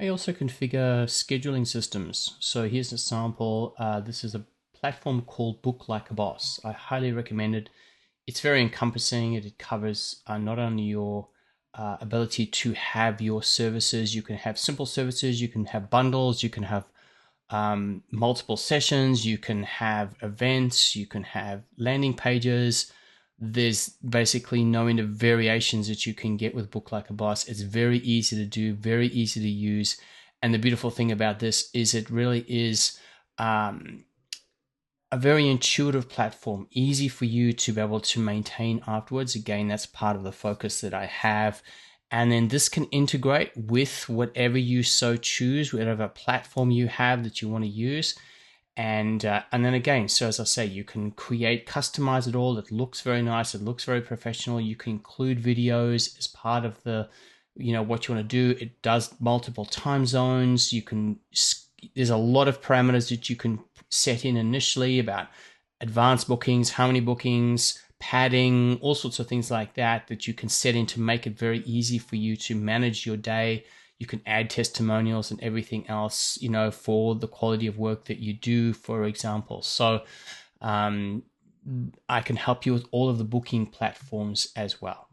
may also configure scheduling systems. So here's an example. This is a platform called Book Like a Boss. I highly recommend it. It's very encompassing. It covers not only your ability to have your services, you can have simple services, you can have bundles, you can have multiple sessions, you can have events, you can have landing pages. There's basically no end of variations that you can get with Book Like a Boss. It's very easy to do, very easy to use. And the beautiful thing about this is it really is a very intuitive platform, easy for you to be able to maintain afterwards. Again, that's part of the focus that I have. And then this can integrate with whatever you so choose, whatever platform you have that you want to use. And then again, so as I say, you can customize it all. It looks very nice. It looks very professional. You can include videos as part of the, what you want to do. It does multiple time zones. There's a lot of parameters that you can set in initially about advanced bookings, how many bookings, padding, all sorts of things like that you can set in to make it very easy for you to manage your day. You can add testimonials and everything else, for the quality of work that you do, for example. So I can help you with all of the booking platforms as well.